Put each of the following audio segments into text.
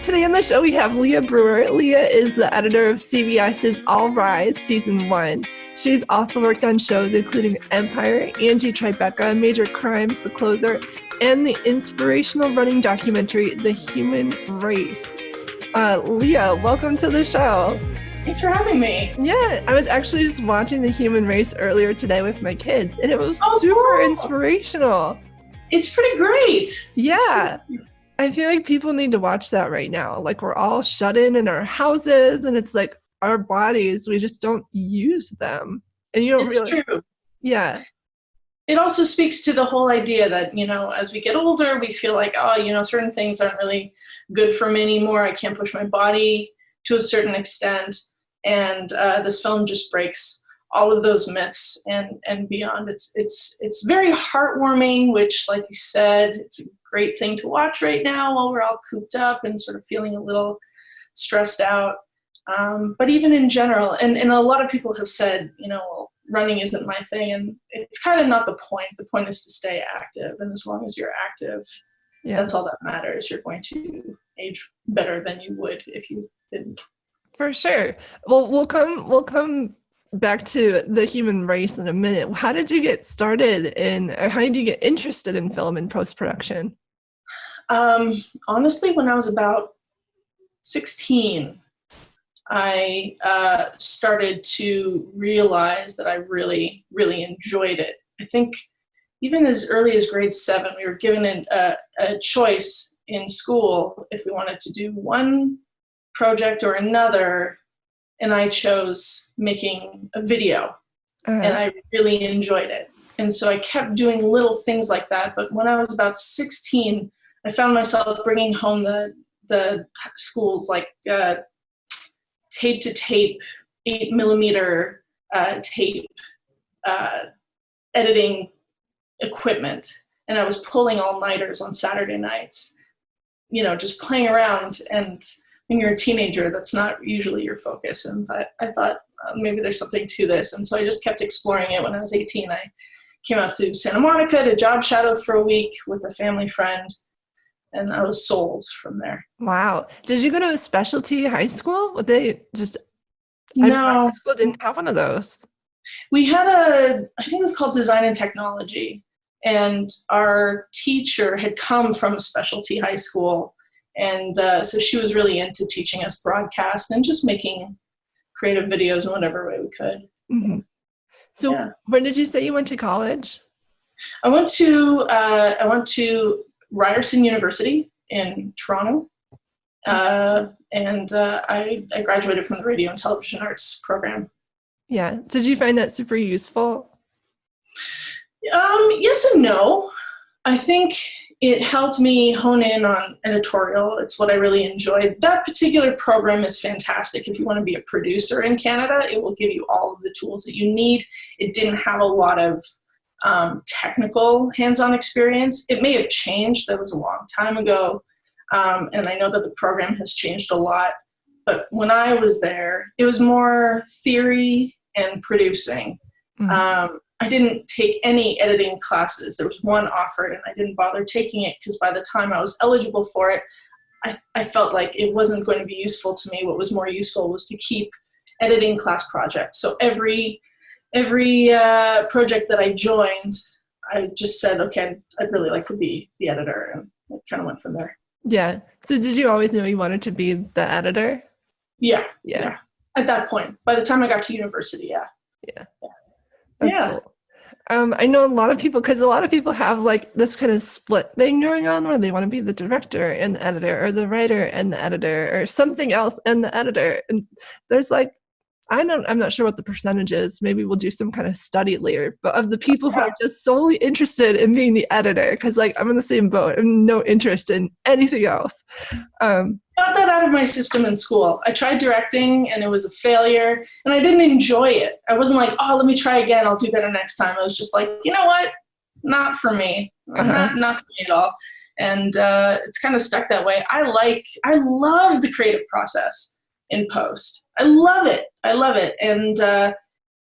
Today on the show, we have Leah Breuer. Leah is the editor of CBS's All Rise Season 1. She's also worked on shows including Empire, Angie Tribeca, Major Crimes, The Closer, and the inspirational running documentary, The Human Race. Leah, welcome to the show. Thanks for having me. Yeah, I was actually just watching The Human Race earlier today with my kids, and it was super inspirational. It's pretty great. Yeah. I feel like people need to watch that right now. Like, we're all shut in our houses, and it's like our bodies, we just don't use them. And you don't it's really. True. Yeah. It also speaks to the whole idea that, as we get older, we feel like, certain things aren't really good for me anymore. I can't push my body to a certain extent. And this film just breaks all of those myths and beyond. It's very heartwarming, which, like you said, it's a great thing to watch right now while we're all cooped up and sort of feeling a little stressed out. But even in general, and a lot of people have said, running isn't my thing, and it's kind of not the point. The point is to stay active, and as long as you're active, that's all that matters. You're going to age better than you would if you didn't. For sure. Well, we'll come back to The Human Race in a minute. How did you get started or how did you get interested in film and post-production? Honestly, when I was about 16, I started to realize that I really, really enjoyed it. I think even as early as grade 7, we were given a choice in school if we wanted to do one project or another, and I chose making a video, and I really enjoyed it. And so I kept doing little things like that. But when I was about 16, I found myself bringing home the school's tape to tape, 8mm tape editing equipment. And I was pulling all-nighters on Saturday nights, just playing around. And when you're a teenager, that's not usually your focus. And I thought, maybe there's something to this. And so I just kept exploring it. When I was 18, I came out to Santa Monica to job shadow for a week with a family friend. And I was sold from there. Wow. Did you go to a specialty high school? No. High school didn't have one of those. We had I think it was called Design and Technology. And our teacher had come from a specialty high school. And so she was really into teaching us broadcast and just making creative videos in whatever way we could. Mm-hmm. So when did you say you went to college? I went to Ryerson University in Toronto, and I graduated from the radio and television arts program. Yeah. Did you find that super useful? Yes and no. I think it helped me hone in on editorial. It's what I really enjoyed. That particular program is fantastic. If you want to be a producer in Canada, it will give you all of the tools that you need. It didn't have a lot of technical hands-on experience. It may have changed. That was a long time ago. And I know that the program has changed a lot. But when I was there, it was more theory and producing. Mm-hmm. I didn't take any editing classes. There was one offered, and I didn't bother taking it because by the time I was eligible for it, I felt like it wasn't going to be useful to me. What was more useful was to keep editing class projects. So every project that I joined, I just said, okay, I'd really like to be the editor, and it kind of went from there. Yeah. So did you always know you wanted to be the editor? Yeah. At that point, by the time I got to university, yeah. That's cool. I know a lot of people have like this kind of split thing going on where they want to be the director and the editor, or the writer and the editor, or something else and the editor. And there's I'm not sure what the percentage is. Maybe we'll do some kind of study later, but of the people who are just solely interested in being the editor, because I'm in the same boat. I have no interest in anything else. Got that out of my system in school. I tried directing and it was a failure, and I didn't enjoy it. I wasn't like, oh, let me try again. I'll do better next time. I was just like, you know what? Not for me. Not for me at all. And it's kind of stuck that way. I love the creative process in post. I love it. And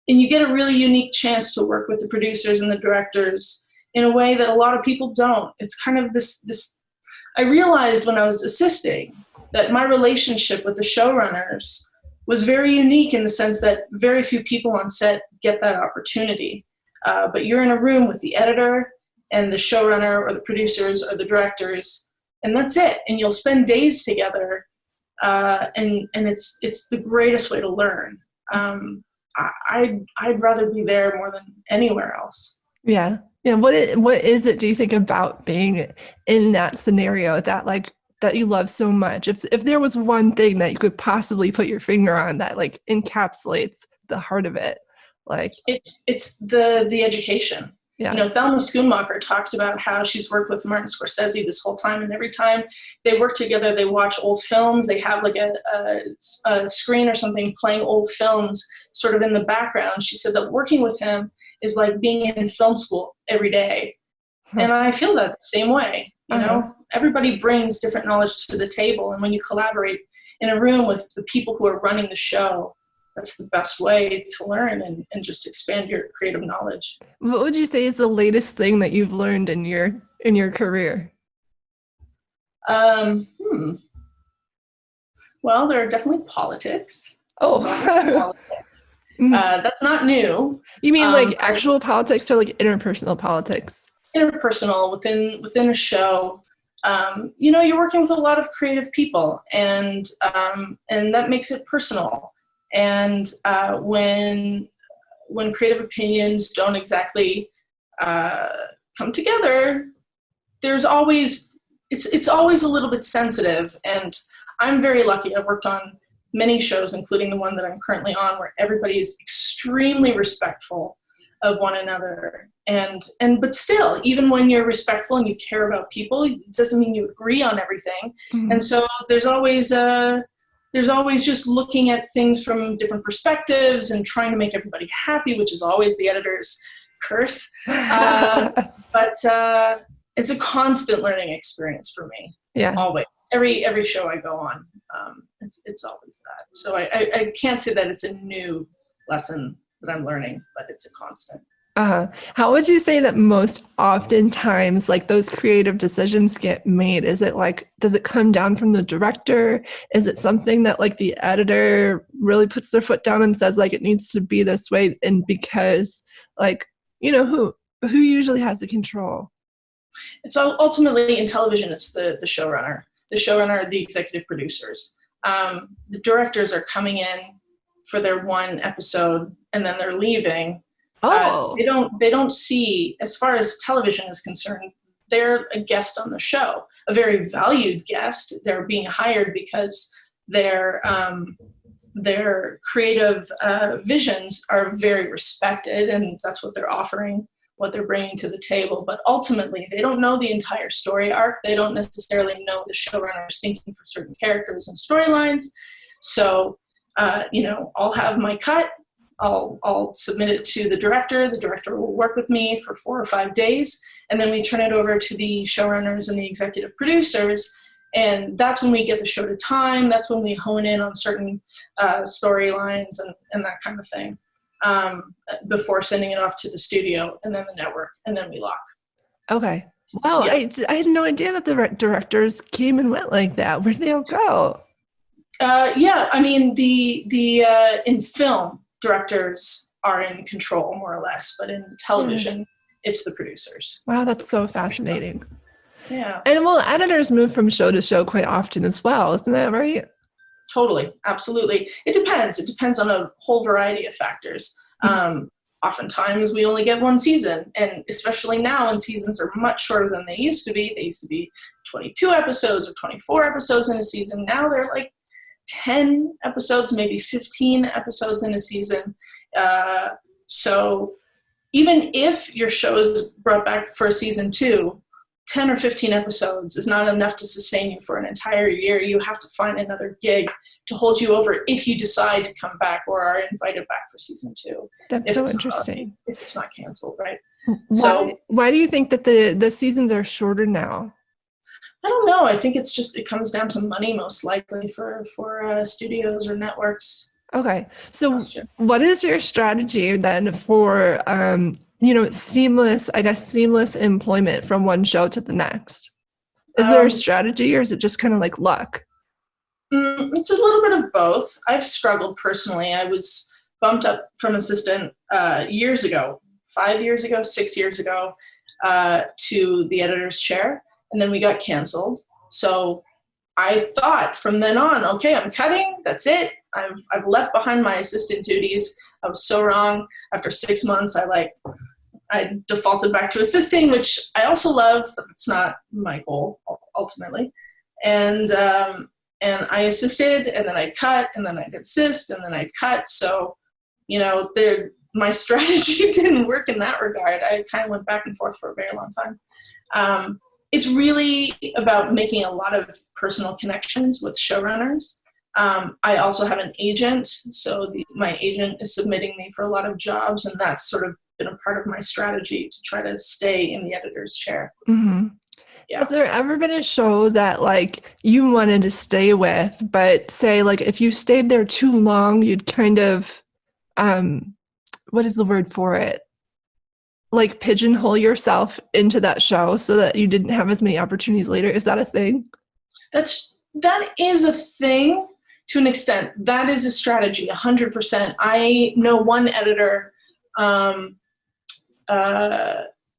you get a really unique chance to work with the producers and the directors in a way that a lot of people don't. It's kind of this I realized when I was assisting that my relationship with the showrunners was very unique in the sense that very few people on set get that opportunity. But you're in a room with the editor and the showrunner or the producers or the directors, and that's it. And you'll spend days together, and it's the greatest way to learn. I'd rather be there more than anywhere else. Yeah. Yeah. What is it, do you think, about being in that scenario that you love so much? If there was one thing that you could possibly put your finger on that like encapsulates the heart of it, like it's the education. Yeah. You know, Thelma Schoonmaker talks about how she's worked with Martin Scorsese this whole time, and every time they work together, they watch old films. They have like a screen or something playing old films sort of in the background. She said that working with him is like being in film school every day. And I feel that the same way. You know, everybody brings different knowledge to the table, and when you collaborate in a room with the people who are running the show, that's the best way to learn and just expand your creative knowledge. What would you say is the latest thing that you've learned in your career? Well, there are definitely politics. Oh, politics. That's not new. You mean like actual politics or like interpersonal politics? Interpersonal within a show. You know, you're working with a lot of creative people, and that makes it personal. And when creative opinions don't exactly come together, there's always it's always a little bit sensitive. And I'm very lucky. I've worked on many shows, including the one that I'm currently on, where everybody is extremely respectful of one another. But still, even when you're respectful and you care about people, it doesn't mean you agree on everything. Mm-hmm. And so there's always just looking at things from different perspectives and trying to make everybody happy, which is always the editor's curse. But it's a constant learning experience for me. Yeah. Always. Every show I go on, it's always that. So I can't say that it's a new lesson that I'm learning, but it's a constant. How would you say that most oftentimes like those creative decisions get made? Is it like, does it come down from the director? Is it something that like the editor really puts their foot down and says like it needs to be this way? And because like, you know, who usually has the control? It's ultimately in television, it's the showrunner. The showrunner, the executive producers. The directors are coming in for their one episode and then they're leaving. They don't see, as far as television is concerned, they're a guest on the show, a very valued guest. They're being hired because their creative visions are very respected, and that's what they're offering, what they're bringing to the table. But ultimately, they don't know the entire story arc. They don't necessarily know the showrunner is thinking for certain characters and storylines. So, I'll have my cut. I'll submit it to the director. The director will work with me for 4 or 5 days, and then we turn it over to the showrunners and the executive producers, and that's when we get the show to time. That's when we hone in on certain storylines and that kind of thing before sending it off to the studio and then the network, and then we lock. Okay. Wow, yeah. I had no idea that the directors came and went like that. Where'd they all go? I mean, the in film, directors are in control more or less, but in television, it's the producers. Wow, that's so fascinating. Yeah. And well, editors move from show to show quite often as well, isn't that right? Totally, absolutely. It depends. It depends on a whole variety of factors. Oftentimes we only get one season, and especially now when seasons are much shorter than they used to be. They used to be 22 episodes or 24 episodes in a season. Now they're like 10 episodes, maybe 15 episodes in a season. So even if your show is brought back for a season 2, 10 or 15 episodes is not enough to sustain you for an entire year. You have to find another gig to hold you over if you decide to come back or are invited back for season 2. That's so interesting. If it's not canceled, right? Why do you think that the seasons are shorter now? I don't know. I think it comes down to money, most likely, for studios or networks. Okay. So what is your strategy then for, seamless employment from one show to the next? Is there a strategy, or is it just kind of like luck? It's a little bit of both. I've struggled personally. I was bumped up from assistant years ago, 5 years ago, 6 years ago, to the editor's chair, and then we got canceled. So I thought from then on, okay, I'm cutting. That's it. I've left behind my assistant duties. I was so wrong. After 6 months, I defaulted back to assisting, which I also love, but it's not my goal ultimately. And I assisted, and then I'd cut, and then I'd assist, and then I'd cut. So, my strategy didn't work in that regard. I kind of went back and forth for a very long time. It's really about making a lot of personal connections with showrunners. I also have an agent, so my agent is submitting me for a lot of jobs, and that's sort of been a part of my strategy to try to stay in the editor's chair. Mm-hmm. Yeah. Has there ever been a show that like you wanted to stay with, but say like if you stayed there too long, you'd kind of, what is the word for it? Like pigeonhole yourself into that show so that you didn't have as many opportunities later? Is that a thing? That is a thing to an extent. That is a strategy, 100%. I know one editor,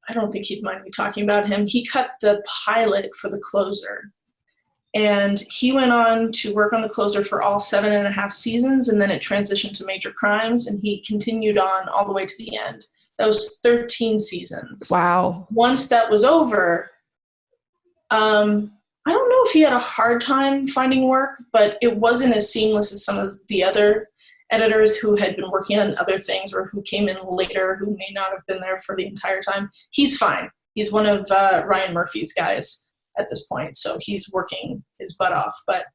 I don't think he'd mind me talking about him. He cut the pilot for The Closer, and he went on to work on The Closer for all 7.5 seasons, and then it transitioned to Major Crimes, and he continued on all the way to the end. That was 13 seasons. Wow. Once that was over, I don't know if he had a hard time finding work, but it wasn't as seamless as some of the other editors who had been working on other things or who came in later, who may not have been there for the entire time. He's fine. He's one of Ryan Murphy's guys at this point, so he's working his butt off. But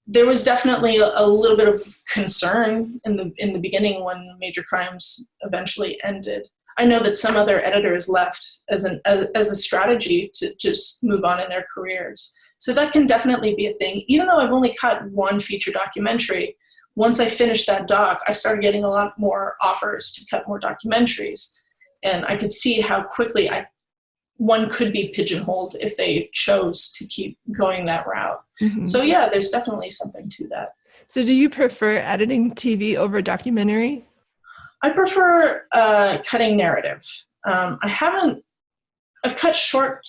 there was definitely a little bit of concern in the beginning when Major Crimes eventually ended. I know that some other editors left as a strategy to just move on in their careers. So that can definitely be a thing. Even though I've only cut one feature documentary, once I finished that doc, I started getting a lot more offers to cut more documentaries. And I could see how quickly one could be pigeonholed if they chose to keep going that route. Mm-hmm. So yeah, there's definitely something to that. So do you prefer editing TV over documentary? I prefer cutting narrative. I've cut short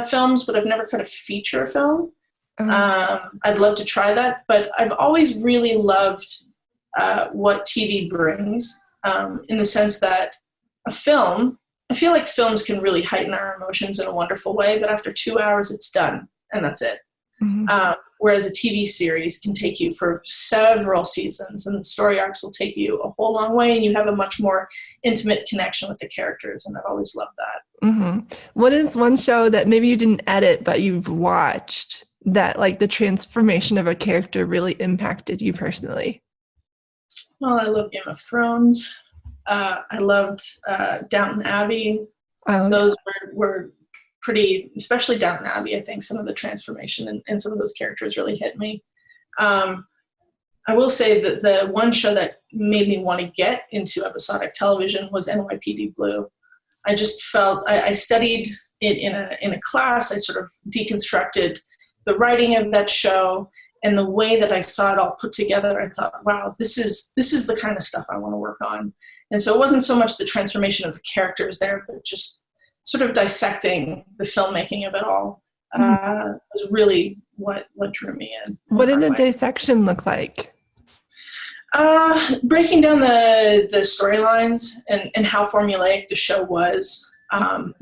films, but I've never cut a feature film. I'd love to try that, but I've always really loved what TV brings, in the sense that a film, I feel like films can really heighten our emotions in a wonderful way, but after 2 hours, it's done, and that's it. Mm-hmm. Whereas a TV series can take you for several seasons, and the story arcs will take you a whole long way, and you have a much more intimate connection with the characters, and I've always loved that. Mm-hmm. What is one show that maybe you didn't edit, but you've watched that like the transformation of a character really impacted you personally? Well, I love Game of Thrones. I loved Downton Abbey. Those were pretty, especially Downton Abbey. I think some of the transformation and some of those characters really hit me. I will say that the one show that made me want to get into episodic television was NYPD Blue. I just felt I studied it in a class. I sort of deconstructed the writing of that show and the way that I saw it all put together. I thought, wow, this is the kind of stuff I want to work on. And so it wasn't so much the transformation of the characters there, but just sort of dissecting the filmmaking of it all was really what drew me in. What did the dissection look like? Breaking down the storylines and how formulaic the show was,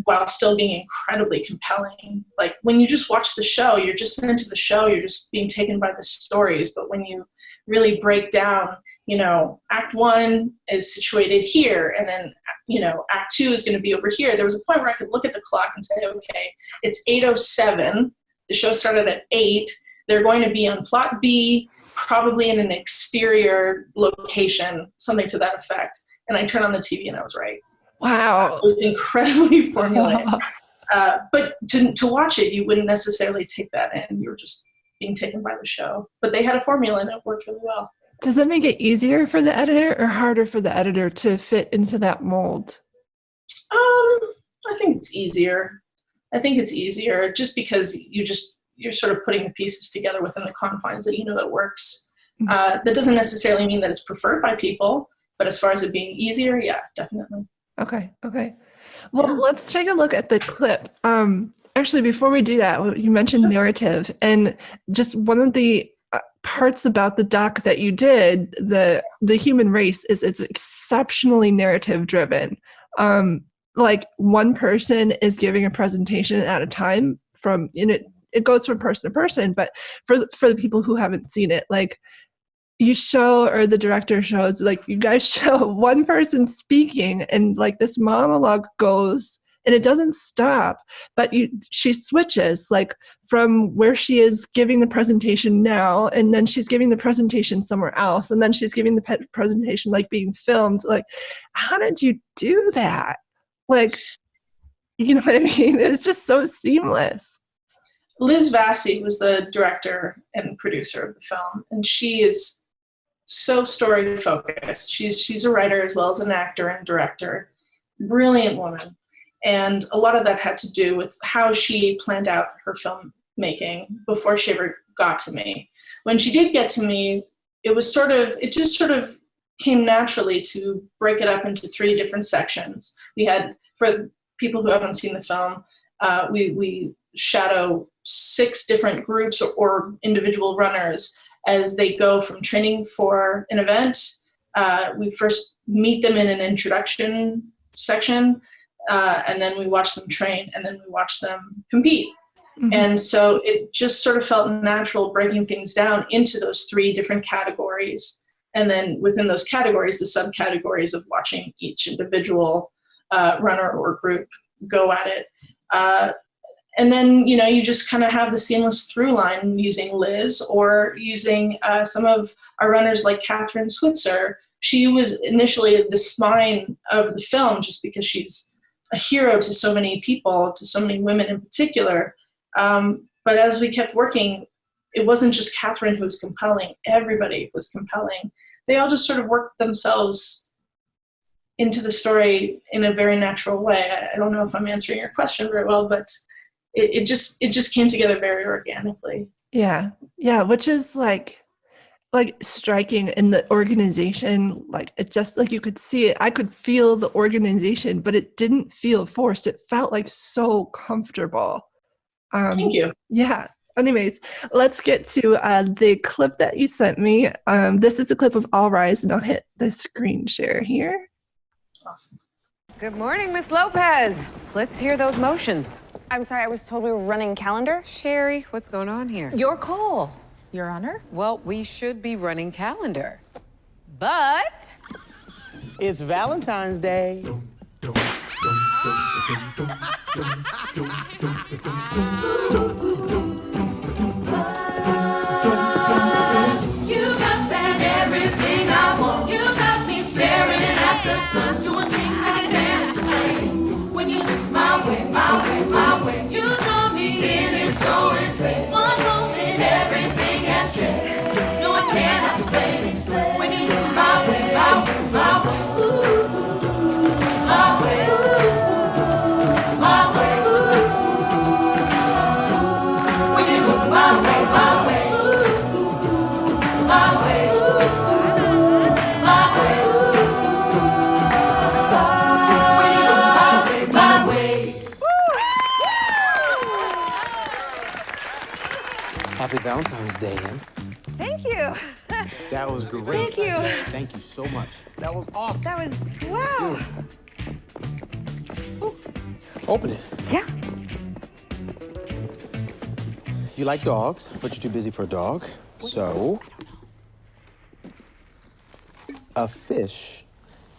while still being incredibly compelling. Like when you just watch the show, you're just into the show, you're just being taken by the stories. But when you really break down, Act 1 is situated here, and then, Act 2 is going to be over here. There was a point where I could look at the clock and say, okay, it's 8:07. The show started at 8. They're going to be on plot B, probably in an exterior location, something to that effect. And I turned on the TV and I was right. Wow. It was incredibly formulaic. But to watch it, you wouldn't necessarily take that in. You were just being taken by the show. But they had a formula and it worked really well. Does it make it easier for the editor or harder for the editor to fit into that mold? I think it's easier. Just because you're sort of putting the pieces together within the confines that you know that works. That doesn't necessarily mean that it's preferred by people, but as far as it being easier, yeah, definitely. Okay. Well, let's take a look at the clip. Actually, before we do that, you mentioned narrative, and just one of the parts about the doc that you did, the human race, is it's exceptionally narrative driven. Like one person is giving a presentation at a time it goes from person to person, but for the people who haven't seen it, like you show, or the director shows, like you guys show one person speaking and like this monologue goes and it doesn't stop, but she switches like from where she is giving the presentation now, and then she's giving the presentation somewhere else, and then she's giving the presentation like being filmed. Like, how did you do that? Like, you know what I mean? It's just so seamless. Liz Vassy was the director and producer of the film, and she is so story focused. She's a writer as well as an actor and director. Brilliant woman. And a lot of that had to do with how she planned out her filmmaking before she ever got to me. When she did get to me, it just sort of came naturally to break it up into 3 different sections. We had, for the people who haven't seen the film, we shadow 6 different groups or individual runners as they go from training for an event. We first meet them in an introduction section, and then we watch them train, and then we watch them compete. Mm-hmm. And so it just sort of felt natural breaking things down into those 3 different categories. And then within those categories, the subcategories of watching each individual runner or group go at it. And then, you just kind of have the seamless through line using Liz or using some of our runners like Catherine Switzer. She was initially the spine of the film just because she's a hero to so many people, to so many women in particular. But as we kept working, it wasn't just Catherine who was compelling. Everybody was compelling. They all just sort of worked themselves into the story in a very natural way. I don't know if I'm answering your question very well, but it just came together very organically. Yeah, which is like striking in the organization. Like it just, like you could see it. I could feel the organization, but it didn't feel forced. It felt like so comfortable. Thank you. Yeah. Anyways, let's get to the clip that you sent me. This is a clip of All Rise, and I'll hit the screen share here. Awesome. Good morning, Miss Lopez. Let's hear those motions. I'm sorry, I was told we were running calendar. Sherry, what's going on here? Your call, Your Honor. Well, we should be running calendar. But it's Valentine's Day. Sun doing things I can't explain. When you look my way, my way, you know me, and it's so insane. One moment, everything has changed. No, I can't explain. When you look my way, ooh, my way, ooh, my way, ooh. When you look my way, ooh, my way, ooh, my way, ooh. Happy Valentine's Day, Em. Thank you. That was great. Thank you. Thank you so much. That was awesome. That was, wow. Ooh. Open it. Yeah. You like dogs, but you're too busy for a dog. So, a fish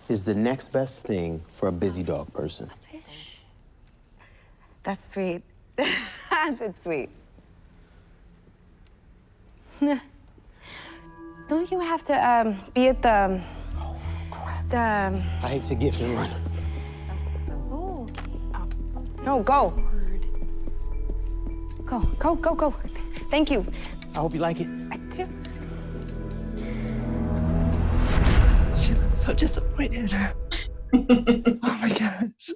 is the next best thing for a busy dog person. A fish? That's sweet. That's sweet. Don't you have to be at the... Oh, crap. The... I hate to gift and run. Oh. No, go. Go. Thank you. I hope you like it. I do. She looks so disappointed. Oh my gosh.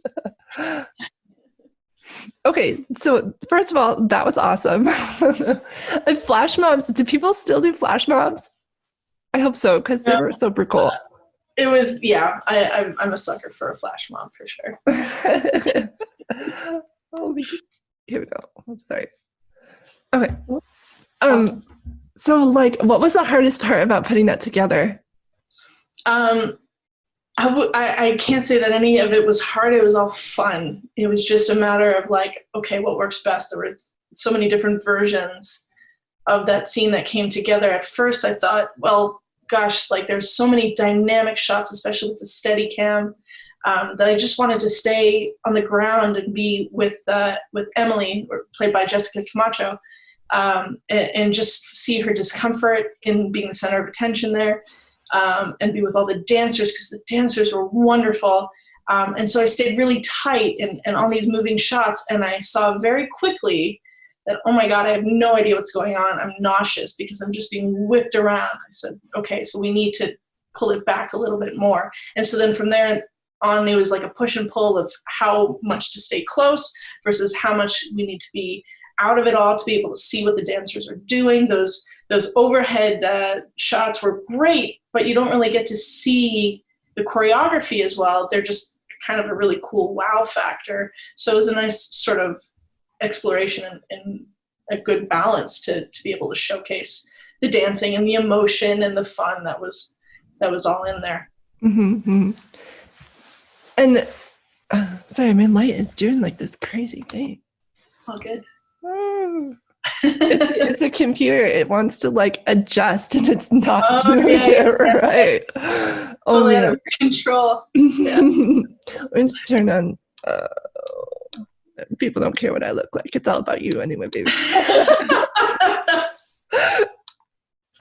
Okay, so first of all, that was awesome. And flash mobs, do people still do flash mobs? I hope so, because they were super cool. It was, yeah, I'm a sucker for a flash mob for sure. Oh, here we go. I'm sorry. Okay. Awesome. So like, what was the hardest part about putting that together? I can't say that any of it was hard. It was all fun. It was just a matter of like, okay, what works best? There were so many different versions of that scene that came together. At first I thought, well, gosh, like there's so many dynamic shots, especially with the steady cam, that I just wanted to stay on the ground and be with Emily, played by Jessica Camacho, and just see her discomfort in being the center of attention there. And be with all the dancers, because the dancers were wonderful. And so I stayed really tight and on these moving shots, and I saw very quickly that, oh my God, I have no idea what's going on. I'm nauseous because I'm just being whipped around. I said, okay, so we need to pull it back a little bit more. And so then from there on, it was like a push and pull of how much to stay close versus how much we need to be out of it all to be able to see what the dancers are doing. Those overhead shots were great, but you don't really get to see the choreography as well. They're just kind of a really cool wow factor. So it was a nice sort of exploration and a good balance to be able to showcase the dancing and the emotion and the fun that was all in there. Mm-hmm. And sorry, my light is doing like this crazy thing. All good. It's a computer. It wants to like adjust and it's not doing yeah, it right. Oh totally out man. of control. Yeah. Let's turn on. People don't care what I look like. It's all about you anyway, baby.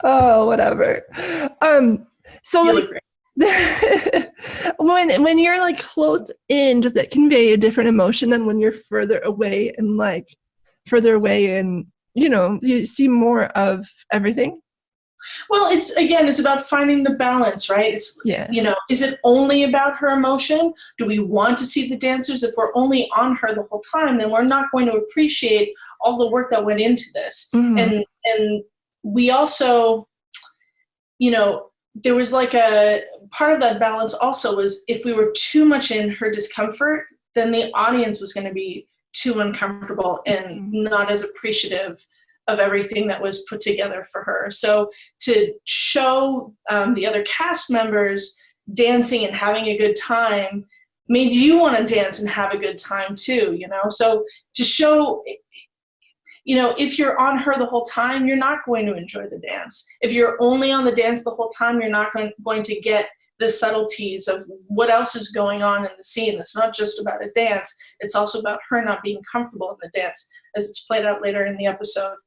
Oh, whatever. So You like, look great. when you're like close in, does it convey a different emotion than when you're further away and you know, you see more of everything? Well, it's about finding the balance, right? It's, Yeah. you know, is it only about her emotion? Do we want to see the dancers? If we're only on her the whole time, then we're not going to appreciate all the work that went into this. Mm-hmm. And we also, you know, there was like a part of that balance also was if we were too much in her discomfort, then the audience was going to be too uncomfortable and not as appreciative of everything that was put together for her. So to show the other cast members dancing and having a good time made you want to dance and have a good time too, you know? So to show, you know, if you're on her the whole time, you're not going to enjoy the dance. If you're only on the dance the whole time, you're not going to get the subtleties of what else is going on in the scene. It's not just about a dance. It's also about her not being comfortable in the dance, as it's played out later in the episode.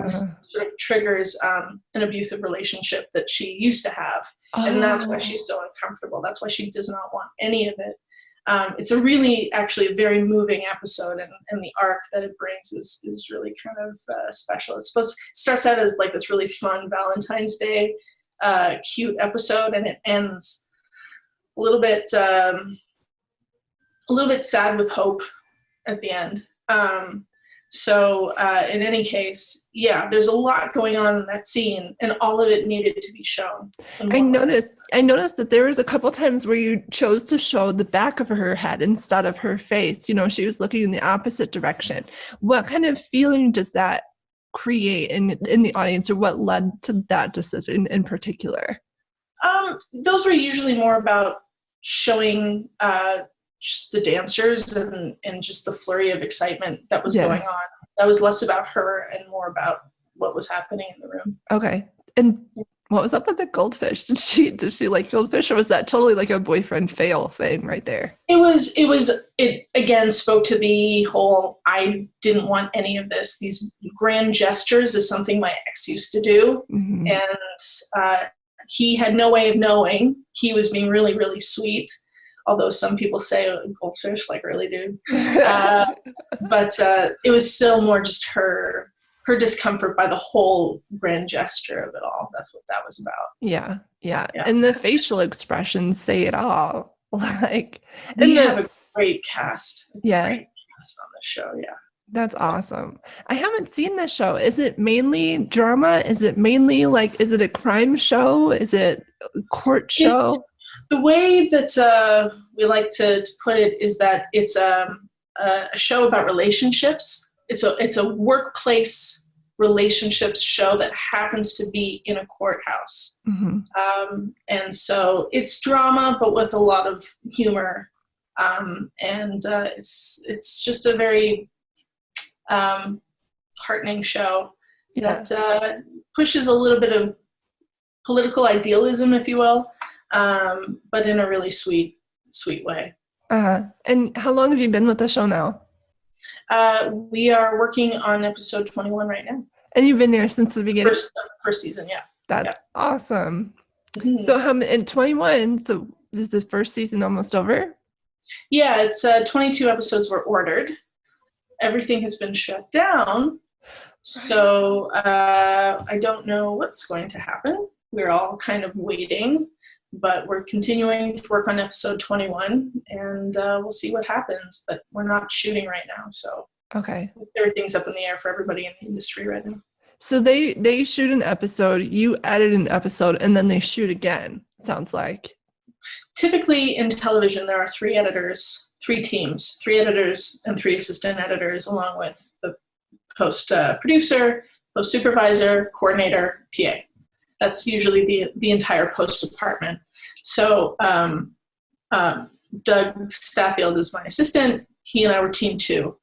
This sort of triggers an abusive relationship that she used to have. And that's why she's so uncomfortable. That's why she does not want any of it. It's a really, actually a very moving episode, and the arc that it brings is really kind of special. It starts out as like this really fun Valentine's Day cute episode, and it ends a little bit sad with hope at the end. So in any case, yeah, there's a lot going on in that scene, and all of it needed to be shown. I noticed that there was a couple times where you chose to show the back of her head instead of her face. You know, she was looking in the opposite direction. What kind of feeling does that create in the audience, or what led to that decision in particular? Those were usually more about showing just the dancers and just the flurry of excitement that was going on. That was less about her and more about what was happening in the room. Okay. And what was up with the goldfish? Did she like goldfish, or was that totally like a boyfriend fail thing right there? It again spoke to the whole, I didn't want any of this. These grand gestures is something my ex used to do. Mm-hmm. And he had no way of knowing. He was being really, really sweet. Although some people say goldfish, like, really, dude. But it was still more just her discomfort by the whole grand gesture of it all. That's what that was about. Yeah. And the facial expressions say it all. Like, we have a great cast. Yeah. Great on the show. Yeah. That's awesome. I haven't seen this show. Is it mainly drama? Is it mainly like, is it a crime show? Is it a court show? The way that we like to put it is that it's a show about relationships. It's a workplace relationships show that happens to be in a courthouse. Mm-hmm. And so it's drama, but with a lot of humor. And it's just a very heartening show that pushes a little bit of political idealism, if you will, but in a really sweet way. And how long have you been with the show now? We are working on episode 21 right now. And you've been there since the beginning? First season, yeah. That's awesome. Mm-hmm. So in 21, so is the first season almost over? Yeah, it's 22 episodes were ordered. Everything has been shut down. So I don't know what's going to happen. We're all kind of waiting, but we're continuing to work on episode 21, and we'll see what happens. But we're not shooting right now, so okay. Everything's up in the air for everybody in the industry right now. So they shoot an episode, you edit an episode, and then they shoot again, it sounds like. Typically in television, there are 3 editors, 3 teams, 3 editors and 3 assistant editors, along with the post producer, post supervisor, coordinator, PA. That's usually the entire post department. So Doug Staffield is my assistant. He and I were team 2.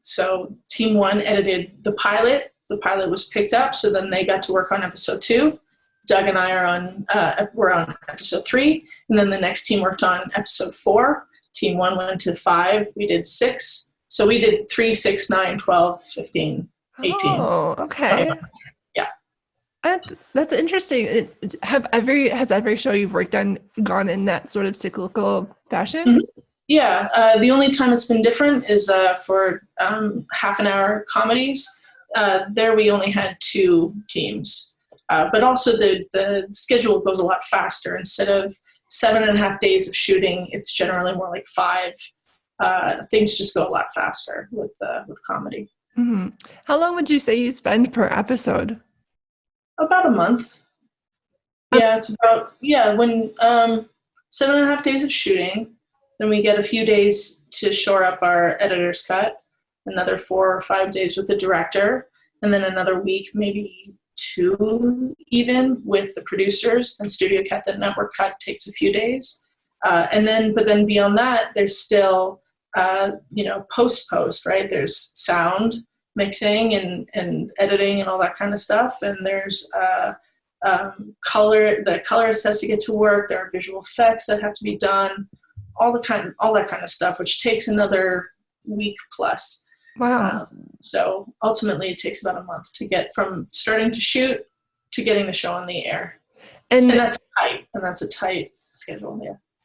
So team 1 edited the pilot. The pilot was picked up, so then they got to work on episode 2. Doug and I are we're on episode 3, and then the next team worked on episode 4. Team 1 went to 5. We did 6. So we did 3, 6, 9, 12, 15, 18. Oh, okay. Yeah. That's interesting. Has every show you've worked on gone in that sort of cyclical fashion? Mm-hmm. Yeah. The only time it's been different is for half-an-hour comedies. There we only had 2 teams. But also the schedule goes a lot faster. Instead of 7.5 days of shooting, it's generally more like 5. Things just go a lot faster with comedy. Mm-hmm. How long would you say you spend per episode? About a month. Yeah, it's about, when 7.5 days of shooting, then we get a few days to shore up our editor's cut, another 4 or 5 days with the director, and then another week, maybe 2 even, with the producers. Then studio cut, the network cut takes a few days. But then beyond that, there's still, post, right? There's sound mixing and editing and all that kind of stuff. And there's color. The colorist has to get to work. There are visual effects that have to be done. All that kind of stuff, which takes another week plus. Wow. So ultimately, it takes about a month to get from starting to shoot to getting the show on the air. And that's tight. And that's a tight schedule.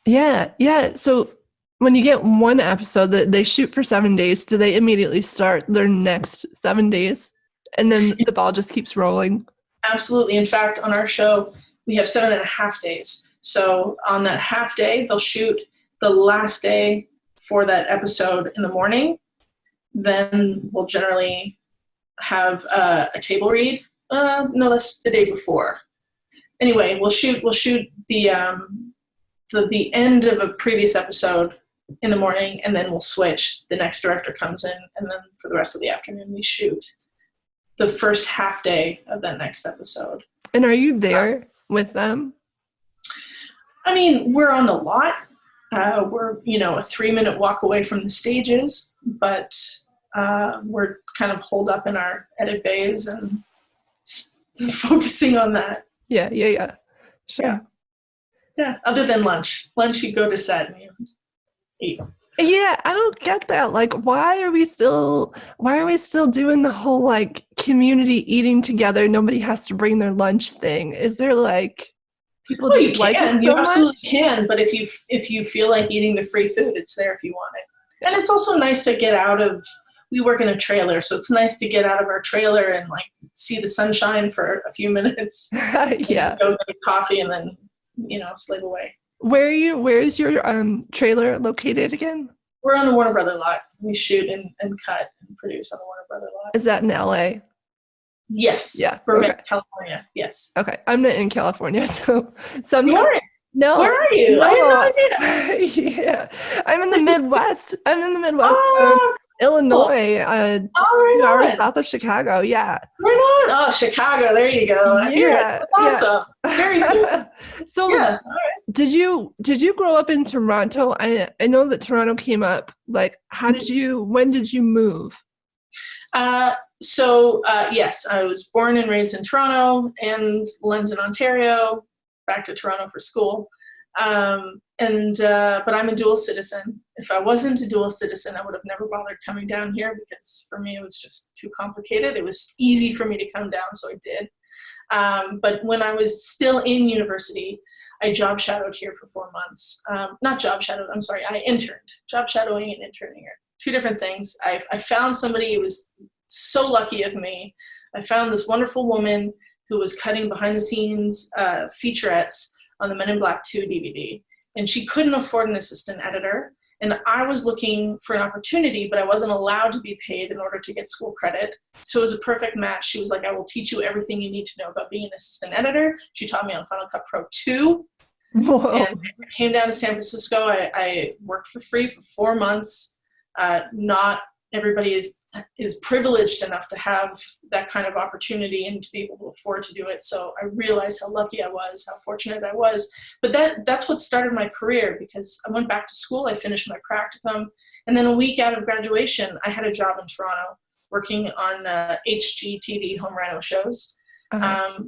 Yeah. Yeah. So when you get one episode that they shoot for 7 days, do they immediately start their next 7 days? And then the ball just keeps rolling? Absolutely. In fact, on our show, we have 7.5 days. So on that half day, they'll shoot the last day for that episode in the morning. Then we'll generally have a table read. No, that's the day before. Anyway, we'll shoot the end of a previous episode in the morning, and then we'll switch. The next director comes in, and then for the rest of the afternoon, we shoot the first half day of that next episode. And are you there with them? I mean, we're on the lot. We're, a 3-minute walk away from the stages, but we're kind of holed up in our edit bays and focusing on that. Yeah. Sure. Yeah. Other than lunch. Lunch, you go to set and you eat. Yeah, I don't get that. Like, why are we still doing the whole like community eating together? Nobody has to bring their lunch thing. Is there like people you like can. it so You absolutely much? can, but if you feel like eating the free food, it's there if you want it. And it's also nice to get out of. We work in a trailer, so it's nice to get out of our trailer and like see the sunshine for a few minutes. Yeah. Go get coffee and then slave away. Where is your trailer located again? We're on the Warner Brother lot. We shoot and cut and produce on the Warner Brother lot. Is that in LA? Yes. Yeah. Burbank, Okay. California. Yes. Okay. I'm not in California, so You aren't? no. Where are you? No. I had no idea. Yeah. I'm in the Midwest. Oh, Illinois, right 2 hours on. south of Chicago. Yeah. Right on. Oh, Chicago. There you go. I hear it. Yeah. That's awesome. Very cool. So Yeah. did you grow up in Toronto? I know that Toronto came up. Like, when did you move? Yes, I was born and raised in Toronto and London, Ontario, back to Toronto for school. But I'm a dual citizen. If I wasn't a dual citizen, I would have never bothered coming down here because for me, it was just too complicated. It was easy for me to come down, so I did. But when I was still in university, I job shadowed here for 4 months. Not job shadowed, I'm sorry, I interned. Job shadowing and interning are two different things. I found somebody, it was so lucky of me. I found this wonderful woman who was cutting behind the scenes featurettes on the Men in Black 2 DVD. And she couldn't afford an assistant editor. And I was looking for an opportunity, but I wasn't allowed to be paid in order to get school credit. So it was a perfect match. She was like, I will teach you everything you need to know about being an assistant editor. She taught me on Final Cut Pro 2. Whoa. And I came down to San Francisco. I worked for free for 4 months. Not everybody is privileged enough to have that kind of opportunity and to be able to afford to do it. So I realized how lucky I was, how fortunate I was. But that's what started my career, because I went back to school, I finished my practicum, and then a week out of graduation, I had a job in Toronto working on HGTV home reno shows. Uh-huh.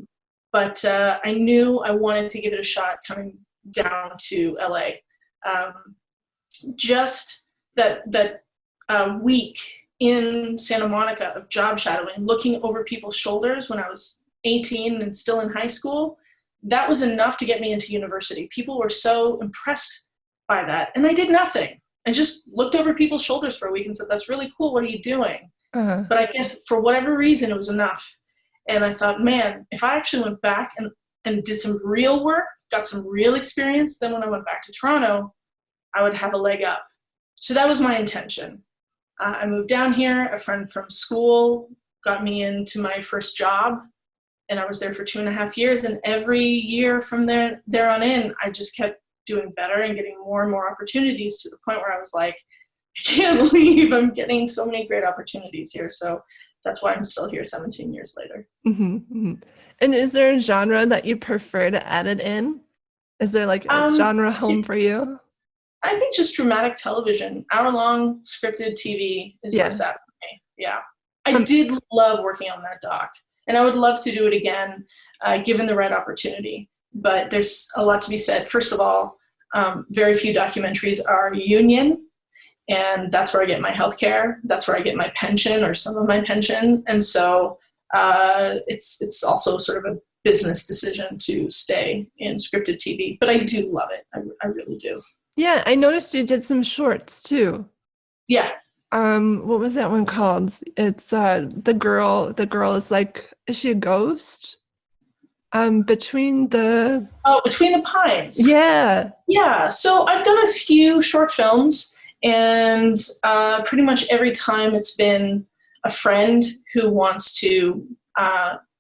But I knew I wanted to give it a shot coming down to LA. Just that week in Santa Monica of job shadowing, looking over people's shoulders when I was 18 and still in high school, that was enough to get me into university. People were so impressed by that. And I did nothing. I just looked over people's shoulders for a week and said, that's really cool. What are you doing? Uh-huh. But I guess for whatever reason, it was enough. And I thought, man, if I actually went back and did some real work, got some real experience, then when I went back to Toronto, I would have a leg up. So that was my intention. I moved down here. A friend from school got me into my first job, and I was there for 2.5 years. And every year from there on in, I just kept doing better and getting more and more opportunities, to the point where I was like, I can't leave. I'm getting so many great opportunities here. So that's why I'm still here 17 years later. Mm-hmm, mm-hmm. And is there a genre that you prefer to edit in? Is there like a genre home for you? I think just dramatic television, hour-long scripted TV is where it's at for me. Yeah. I did love working on that doc, and I would love to do it again, given the right opportunity. But there's a lot to be said. First of all, very few documentaries are union, and that's where I get my health care. That's where I get my pension, or some of my pension. And so it's also sort of a business decision to stay in scripted TV. But I do love it. I really do. Yeah, I noticed you did some shorts too. Yeah. What was that one called? It's the girl is like, is she a ghost? Between the Pines. Yeah. Yeah. So I've done a few short films, and pretty much every time it's been a friend who wants to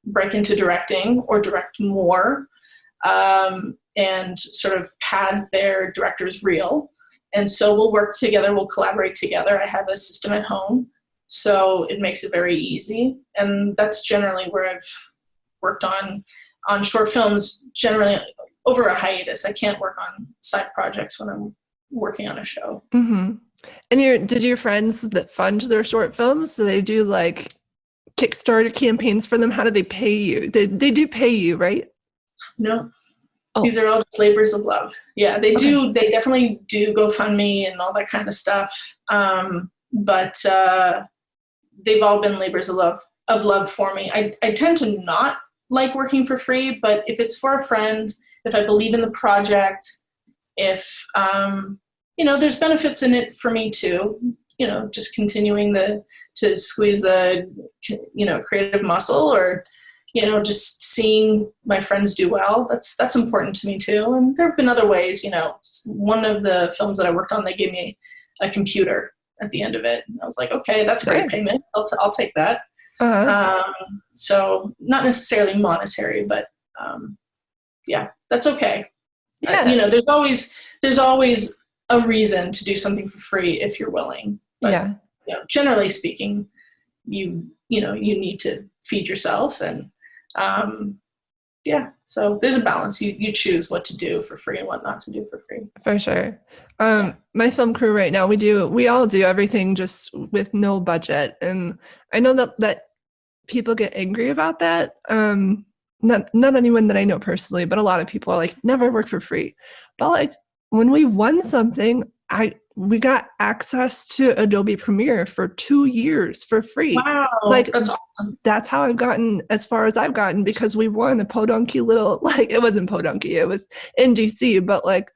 break into directing or direct more. And sort of pad their director's reel. And so we'll work together, we'll collaborate together. I have a system at home, so it makes it very easy. And that's generally where I've worked on short films, generally over a hiatus. I can't work on side projects when I'm working on a show. Mm-hmm. And did your friends that fund their short films, do they do like Kickstarter campaigns for them? How do they pay you? They do pay you, right? No. Oh. These are all just labors of love. Yeah, they do. They definitely do GoFundMe and all that kind of stuff. But they've all been labors of love for me. I tend to not like working for free, but if it's for a friend, if I believe in the project, if there's benefits in it for me too. Just continuing to squeeze the creative muscle, or just seeing my friends do well. That's important to me too. And there have been other ways. One of the films that I worked on, they gave me a computer at the end of it. And I was like, okay, that's great Nice. payment. I'll take that. So not necessarily monetary, but yeah, that's okay. Yeah. There's always a reason to do something for free if you're willing. But, generally speaking, you need to feed yourself, and so there's a balance. You choose what to do for free and what not to do for free. For sure. My film crew right now, we all do everything just with no budget. And I know that people get angry about that. Not anyone that I know personally, but a lot of people are like, never work for free. But like when we won something, we got access to Adobe Premiere for 2 years for free. Wow, like that's awesome. That's how I've gotten as far as I've gotten, because we won a podunky little, like, it wasn't podunky, it was in DC, but like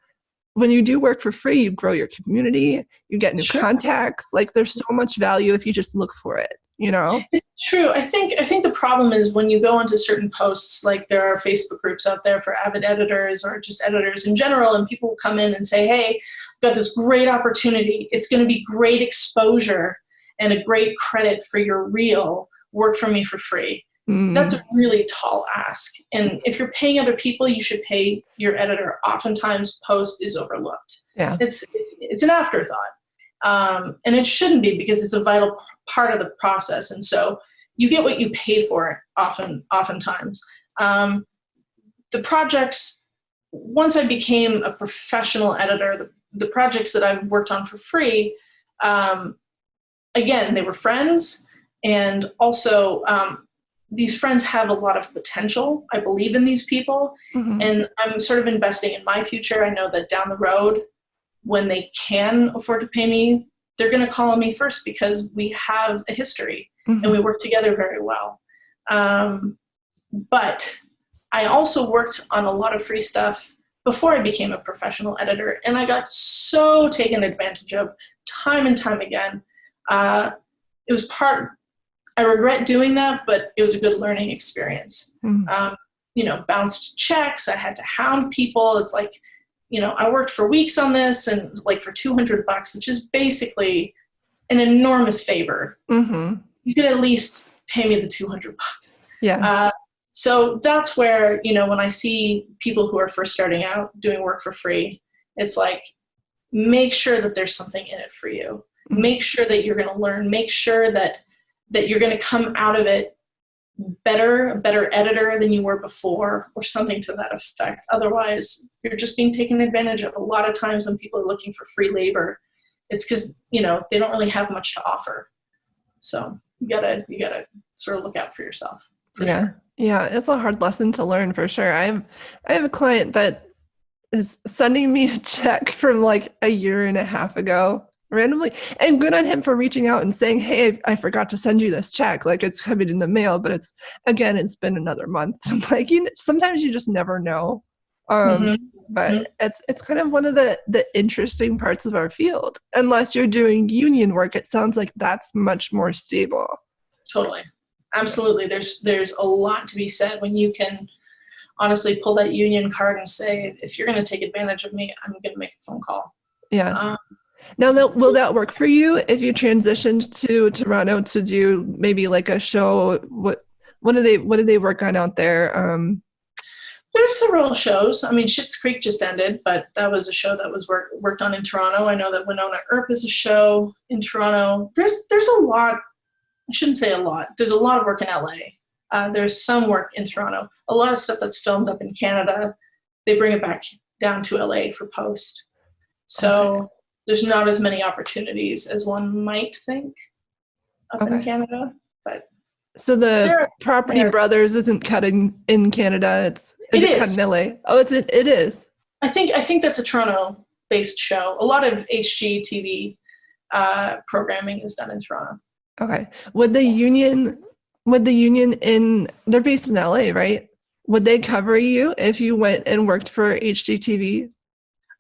when you do work for free, you grow your community, you get new contacts. Like there's so much value if you just look for it, you know? It's true. I think the problem is when you go onto certain posts, like there are Facebook groups out there for avid editors or just editors in general, and people come in and say, hey, I've got this great opportunity. It's going to be great exposure and a great credit for your reel. Work for me for free. That's a really tall ask. And if you're paying other people, you should pay your editor. Oftentimes post is overlooked. Yeah. It's an afterthought. And it shouldn't be, because it's a vital part of the process. And so you get what you pay for oftentimes. The projects, once I became a professional editor, the projects that I've worked on for free, again, they were friends. And also, these friends have a lot of potential. I believe in these people, and I'm sort of investing in my future. I know that down the road, when they can afford to pay me, they're going to call on me first because we have a history and we work together very well. But I also worked on a lot of free stuff before I became a professional editor, and I got so taken advantage of time and time again. It was I regret doing that, but it was a good learning experience. Bounced checks, I had to hound people. It's like, I worked for weeks on this, and like for $200, which is basically an enormous favor. You could at least pay me the $200. Yeah. So that's where, when I see people who are first starting out doing work for free, it's like, make sure that there's something in it for you. Make sure that you're going to learn. Make sure that you're going to come out of it a better editor than you were before, or something to that effect. Otherwise, you're just being taken advantage of. A lot of times when people are looking for free labor, it's because, they don't really have much to offer. So you gotta sort of look out for yourself. Sure. Yeah, it's a hard lesson to learn for sure. I have a client that is sending me a check from like a year and a half ago randomly, and good on him for reaching out and saying, hey, I forgot to send you this check. Like, it's coming in the mail, but it's been another month. Like, sometimes you just never know. But it's kind of one of the interesting parts of our field. Unless you're doing union work, it sounds like that's much more stable. Totally. Absolutely. There's a lot to be said when you can honestly pull that union card and say, if you're going to take advantage of me, I'm going to make a phone call. Yeah. Now, will that work for you if you transitioned to Toronto to do maybe like a show? What do they work on out there? There's several shows. I mean, Schitt's Creek just ended, but that was a show that was worked on in Toronto. I know that Winona Earp is a show in Toronto. There's a lot. I shouldn't say a lot. There's a lot of work in LA. There's some work in Toronto. A lot of stuff that's filmed up in Canada, they bring it back down to LA for post. So there's not as many opportunities as one might think up in Canada. But so the Property Brothers isn't cut in Canada. It is cut in LA. Oh, it is. I think that's a Toronto-based show. A lot of HGTV programming is done in Toronto. Okay. Would the union they're based in LA, right? Would they cover you if you went and worked for HGTV?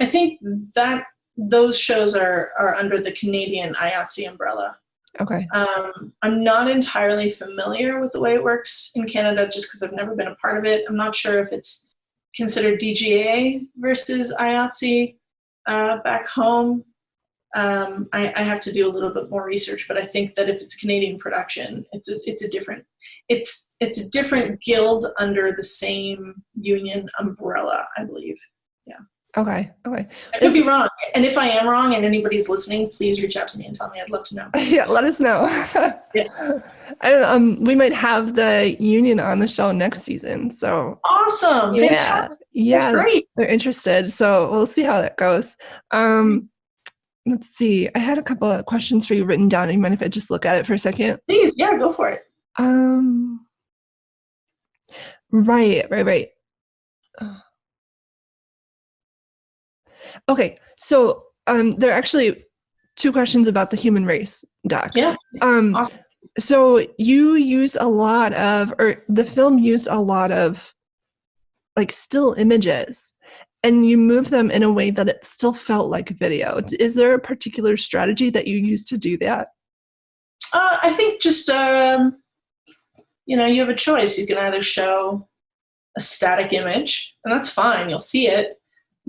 I think that those shows are under the Canadian IATSE umbrella. Okay. I'm not entirely familiar with the way it works in Canada just because I've never been a part of it. I'm not sure if it's considered DGA versus IATSE back home. I have to do a little bit more research, but I think that if it's Canadian production, it's a different guild under the same union umbrella, I believe. Yeah. Okay. I could be wrong. And if I am wrong and anybody's listening, please reach out to me and tell me. I'd love to know. Yeah, let us know. Yeah. We might have the union on the show next season. So awesome. Yeah. Fantastic. Yeah. That's great. They're interested. So we'll see how that goes. Let's see. I had a couple of questions for you written down. You mind if I just look at it for a second? Please, yeah, go for it. Right. Okay, so there are actually two questions about the human race, Doc. Yeah. Awesome. So you use a lot of, or the film used a lot of, like, still images, and you move them in a way that it still felt like video. Is there a particular strategy that you use to do that? I think just, you have a choice. You can either show a static image, and that's fine. You'll see it.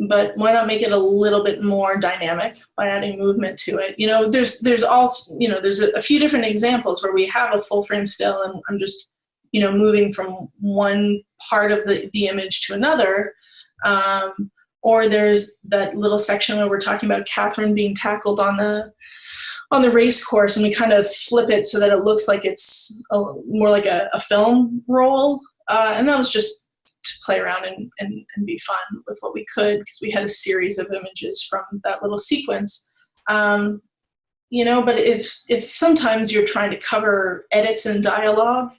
But why not make it a little bit more dynamic by adding movement to it? There's also, there's a few different examples where we have a full frame still and I'm just, moving from one part of the image to another. Or there's that little section where we're talking about Catherine being tackled on the race course, and we kind of flip it so that it looks like it's more like a film roll. And that was just to play around and be fun with what we could, because we had a series of images from that little sequence. But if sometimes you're trying to cover edits and dialogue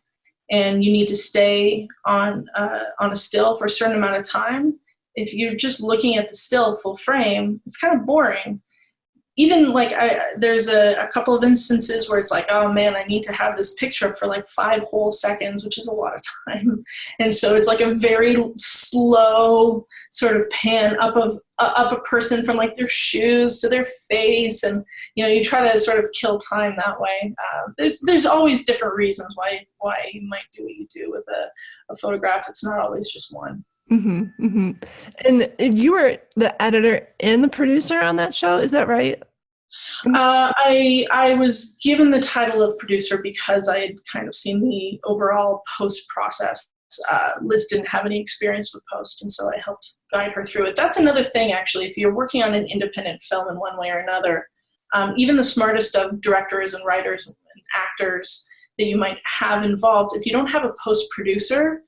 and you need to stay on a still for a certain amount of time, if you're just looking at the still full frame, it's kind of boring. Even there's a couple of instances where it's like, oh man, I need to have this picture up for like 5 whole seconds, which is a lot of time. And so it's like a very slow sort of pan up a person from like their shoes to their face. And, you try to sort of kill time that way. There's always different reasons why you might do what you do with a photograph. It's not always just one. Mm-hmm, mm-hmm. And you were the editor and the producer on that show, is that right? I was given the title of producer because I had kind of seen the overall post process. Liz didn't have any experience with post, and so I helped guide her through it. That's another thing, actually. If you're working on an independent film in one way or another, even the smartest of directors and writers and actors that you might have involved, if you don't have a post producer,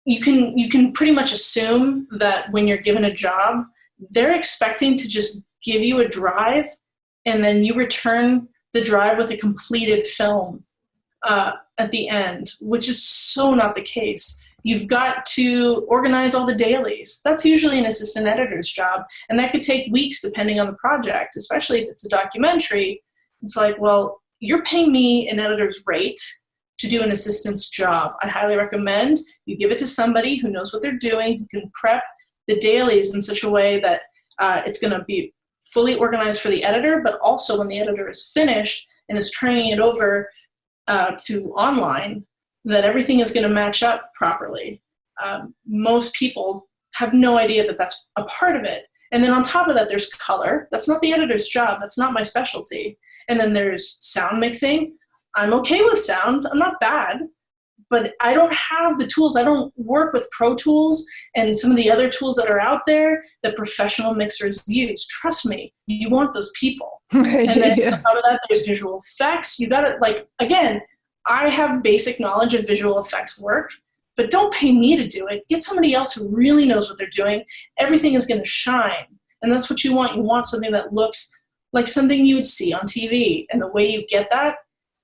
you can pretty much assume that when you're given a job, they're expecting to just give you a drive and then you return the drive with a completed film at the end, which is so not the case. You've got to organize all the dailies. That's usually an assistant editor's job, and that could take weeks depending on the project, especially if it's a documentary. It's like, well, you're paying me an editor's rate to do an assistant's job. I highly recommend you give it to somebody who knows what they're doing, who can prep the dailies in such a way that it's going to be fully organized for the editor, but also when the editor is finished and is turning it over to online, that everything is going to match up properly. Most people have no idea that that's a part of it. And then on top of that, there's color. That's not the editor's job. That's not my specialty. And then there's sound mixing. I'm okay with sound. I'm not bad, but I don't have the tools. I don't work with Pro Tools and some of the other tools that are out there that professional mixers use. Trust me, you want those people. And then on top of that, there's visual effects. You got to, again, I have basic knowledge of visual effects work, but don't pay me to do it. Get somebody else who really knows what they're doing. Everything is going to shine. And that's what you want. You want something that looks like something you would see on TV. And the way you get that,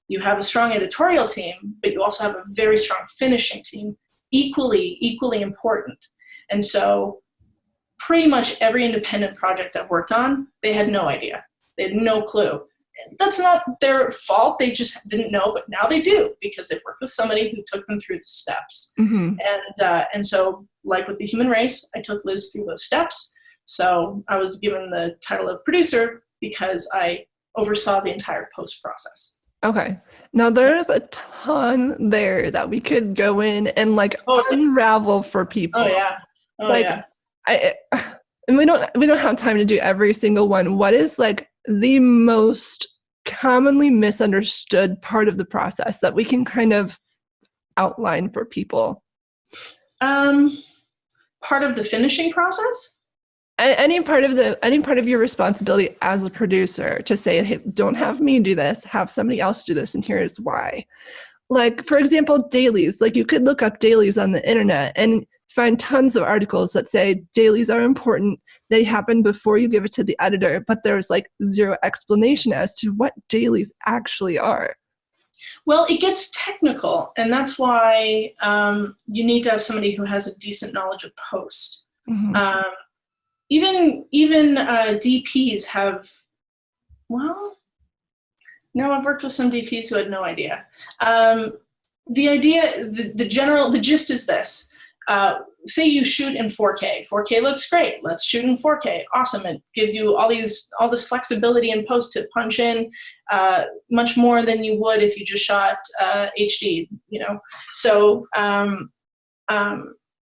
you have a strong editorial team, but you also have a very strong finishing team, equally important. And so pretty much every independent project I've worked on, they had no idea. They had no clue. That's not their fault. They just didn't know, but now they do because they've worked with somebody who took them through the steps. Mm-hmm. And so, like with the human race, I took Liz through those steps. So I was given the title of producer because I oversaw the entire post process. Okay. Now there's a ton there that we could go in and unravel for people. Oh yeah. and we don't have time to do every single one. What is like the most commonly misunderstood part of the process that we can kind of outline for people? Part of the finishing process? Any part of your responsibility as a producer to say, hey, don't have me do this, have somebody else do this, and here's why. Like, for example, dailies. Like, you could look up dailies on the internet and find tons of articles that say dailies are important. They happen before you give it to the editor, but there's like zero explanation as to what dailies actually are. Well, it gets technical, and that's why you need to have somebody who has a decent knowledge of post. Mm-hmm. Even DPs have, well, no, I've worked with some DPs who had no idea. The gist is this. Say you shoot in 4K. 4K looks great. Let's shoot in 4K. Awesome. It gives you all this flexibility in post to punch in much more than you would if you just shot HD, you know. So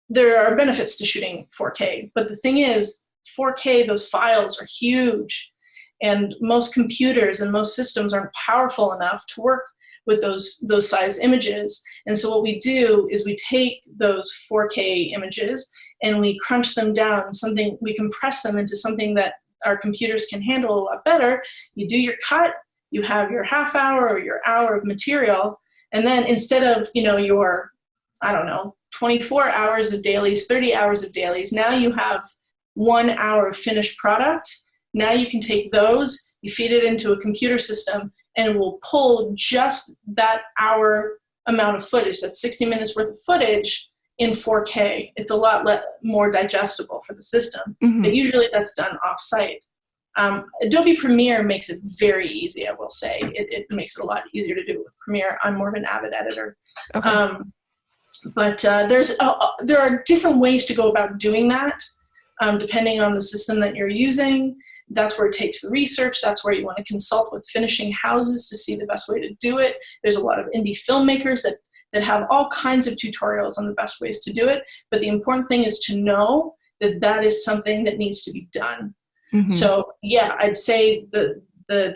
there are benefits to shooting 4K. But the thing is, 4K, those files are huge. And most computers and most systems aren't powerful enough to work with those size images. And so what we do is we take those 4K images and we crunch them down, we compress them into something that our computers can handle a lot better. You do your cut, you have your half hour or your hour of material, and then instead of, you know, your, I don't know, 24 hours of dailies, 30 hours of dailies, now you have 1 hour of finished product. Now you can take those, you feed it into a computer system, and it will pull just that hour amount of footage, that's 60 minutes worth of footage, in 4K. It's a lot more digestible for the system. Mm-hmm. But usually that's done off-site. Adobe Premiere makes it very easy, I will say. It makes it a lot easier to do with Premiere. I'm more of an avid editor. Okay. But there are different ways to go about doing that, depending on the system that you're using. That's where it takes the research. That's where you want to consult with finishing houses to see the best way to do it. There's a lot of indie filmmakers that have all kinds of tutorials on the best ways to do it. But the important thing is to know that is something that needs to be done. Mm-hmm. So yeah, I'd say the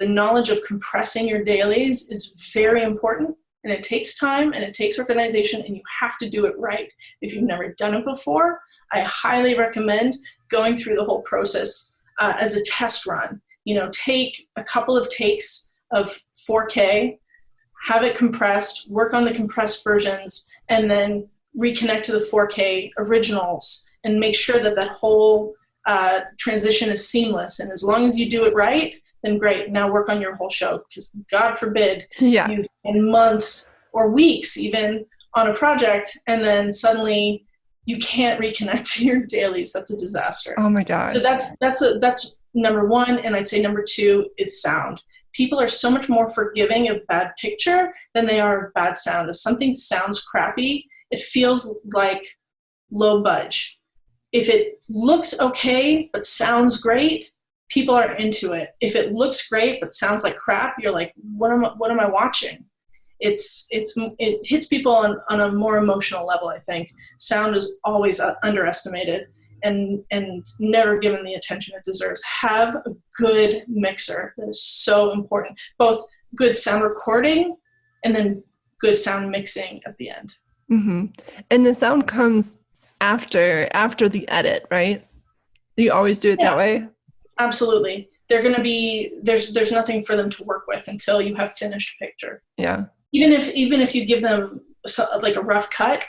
knowledge of compressing your dailies is very important, and it takes time and it takes organization, and you have to do it right. If you've never done it before, I highly recommend going through the whole process as a test run. You know, take a couple of takes of 4K, have it compressed, work on the compressed versions, and then reconnect to the 4K originals and make sure that whole transition is seamless. And as long as you do it right, then great. Now work on your whole show, because God forbid you spend months or weeks even on a project and then suddenly you can't reconnect to your dailies. That's a disaster. Oh my gosh. So that's number one. And I'd say number two is sound. People are so much more forgiving of bad picture than they are of bad sound. If something sounds crappy, it feels like low budge. If it looks okay but sounds great, people are into it. If it looks great but sounds like crap, you're like, what am I watching? It hits people on a more emotional level, I think. Sound is always underestimated and never given the attention it deserves. Have a good mixer. That is so important. Both good sound recording and then good sound mixing at the end. Mm-hmm. And the sound comes after the edit, right? You always do it that way? Absolutely. They're going to be, there's nothing for them to work with until you have finished picture. Yeah. Even if you give them like a rough cut,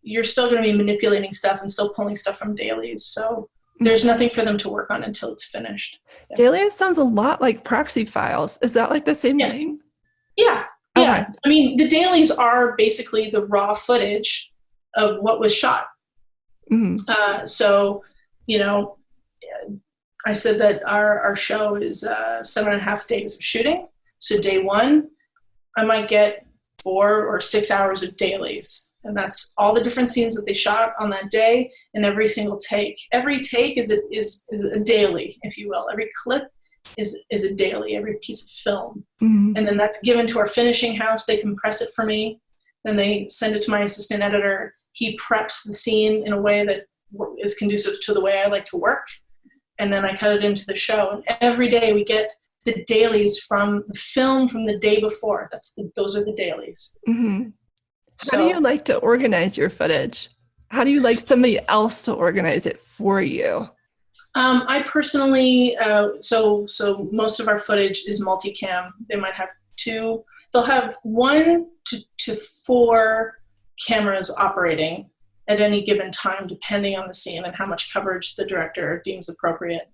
you're still going to be manipulating stuff and still pulling stuff from dailies. So there's nothing for them to work on until it's finished. Yeah. Dailies sounds a lot like proxy files. Is that like the same thing? Yeah. Okay. Yeah. I mean, the dailies are basically the raw footage of what was shot. Mm-hmm. So, you know, I said that our show is 7.5 days of shooting. So day one, I might get 4 or 6 hours of dailies. And that's all the different scenes that they shot on that day and every single take. Every take is a daily, if you will. Every clip is a daily, every piece of film. Mm-hmm. And then that's given to our finishing house. They compress it for me. Then they send it to my assistant editor. He preps the scene in a way that is conducive to the way I like to work. And then I cut it into the show. And every day we get the dailies from the film from the day before. Those are the dailies. Mm-hmm. So, How do you like to organize your footage? How do you like somebody else to organize it for you? I personally, so most of our footage is multicam. They might have two. They'll have 1 to 4 cameras operating at any given time, depending on the scene and how much coverage the director deems appropriate.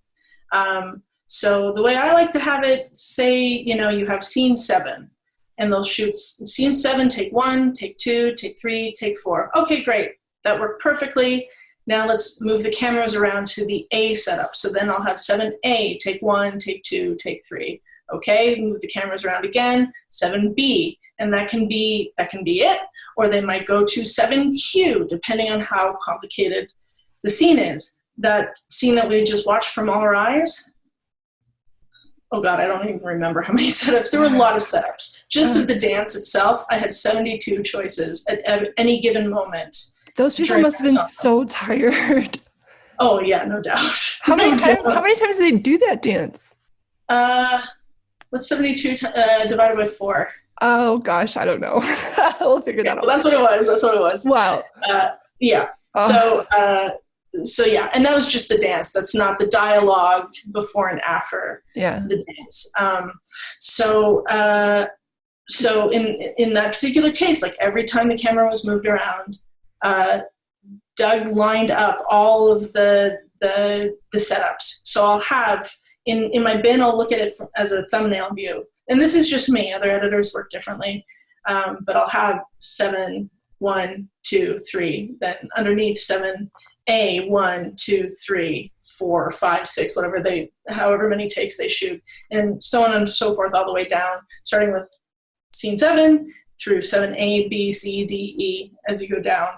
So the way I like to have it, say, you have scene 7, and they'll shoot scene 7, take 1, take 2, take 3, take 4. Okay, great. That worked perfectly. Now let's move the cameras around to the A setup. So then I'll have 7A, take 1, take 2, take 3. Okay, move the cameras around again, 7B, and that can be it. Or they might go to 7Q, depending on how complicated the scene is. That scene that we just watched from All Our Eyes, oh God, I don't even remember how many setups. There were a lot of setups. Just of the dance itself, I had 72 choices at any given moment. Those people must have been so tired. Oh yeah, no doubt. How many times did they do that dance? What's 72 divided by 4? Oh gosh, I don't know. We'll figure that out. Well, that's what it was. Wow. Yeah. So yeah, and that was just the dance. That's not the dialogue before and after the dance. So in that particular case, like every time the camera was moved around, Doug lined up all of the setups. So I'll have in my bin, I'll look at it as a thumbnail view. And this is just me. Other editors work differently. But I'll have 7, 1, 2, 3. Then underneath 7A, 1, 2, 3, 4, 5, 6, however many takes they shoot, and so on and so forth, all the way down, starting with scene 7 through 7A, B, C, D, E, as you go down.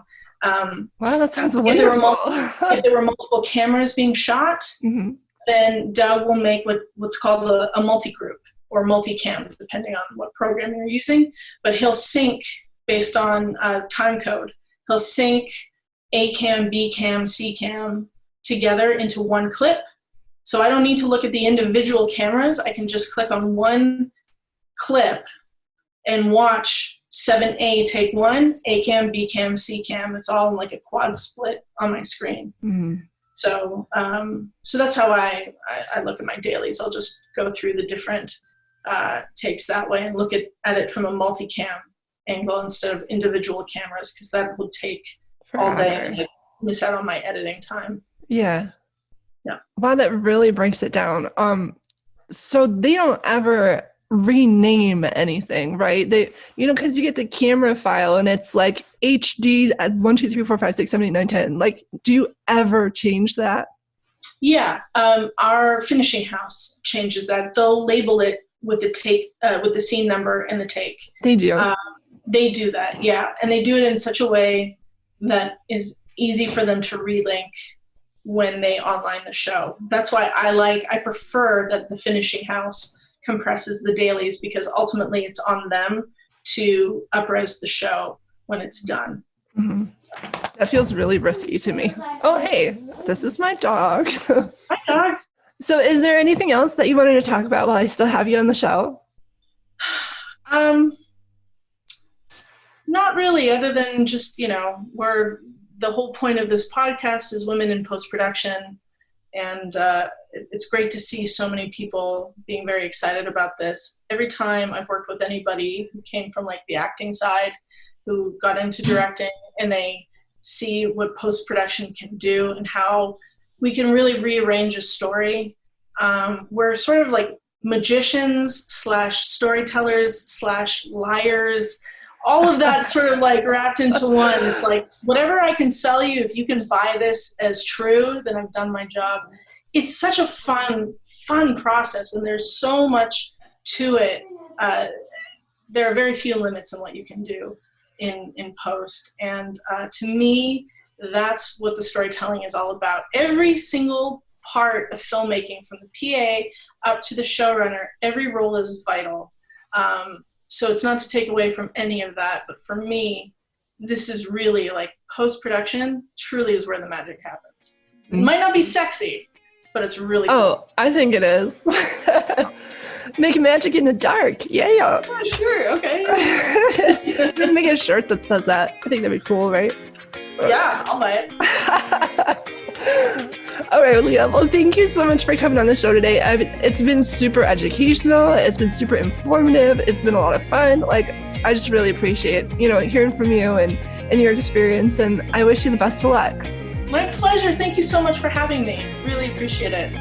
Wow, that sounds wonderful. If there were multiple cameras being shot, mm-hmm. then Doug will make what's called a multi-group or multi-cam, depending on what program you're using. But he'll sync based on time code. He'll sync A cam, B cam, C cam together into one clip. So I don't need to look at the individual cameras. I can just click on one clip and watch 7A take 1, A cam, B cam, C cam. It's all in like a quad split on my screen. Mm-hmm. So that's how I look at my dailies. I'll just go through the different takes that way and look at it from a multicam angle instead of individual cameras, because that would take all day and I'd miss out on my editing time. Yeah. Yeah. Wow, that really breaks it down. So they don't ever rename anything, right? They, because you get the camera file and it's like HD at 1, 2, 3, 4, 5, 6, 7, 8, 9, 10. Like, do you ever change that? Yeah. Our finishing house changes that. They'll label it with the take, with the scene number and the take. They do. They do that, yeah. And they do it in such a way that is easy for them to relink when they online the show. That's why I prefer that the finishing house compresses the dailies, because ultimately it's on them to up-res the show when it's done. Mm-hmm. That feels really risky to me. Oh, hey, this is my dog. Hi, dog. So is there anything else that you wanted to talk about while I still have you on the show? Not really, other than just, the whole point of this podcast is women in post-production. And it's great to see so many people being very excited about this. Every time I've worked with anybody who came from like the acting side, who got into directing, and they see what post-production can do and how we can really rearrange a story. We're sort of like magicians / storytellers / liars, all of that sort of like wrapped into one. It's like, whatever I can sell you, if you can buy this as true, then I've done my job. It's such a fun process, and there's so much to it. There are very few limits on what you can do in post. And to me, that's what the storytelling is all about. Every single part of filmmaking, from the PA up to the showrunner, every role is vital. So it's not to take away from any of that, but for me, this is really like post-production truly is where the magic happens. It might not be sexy, but it's really cool. Oh, I think it is. Make magic in the dark. Yeah. Yeah, sure, okay. Make a shirt that says that. I think that'd be cool, right? Yeah, I'll buy it. All right, Leah. Well, thank you so much for coming on the show today. It's been super educational. It's been super informative. It's been a lot of fun. Like, I just really appreciate, hearing from you and your experience. And I wish you the best of luck. My pleasure. Thank you so much for having me. Really appreciate it.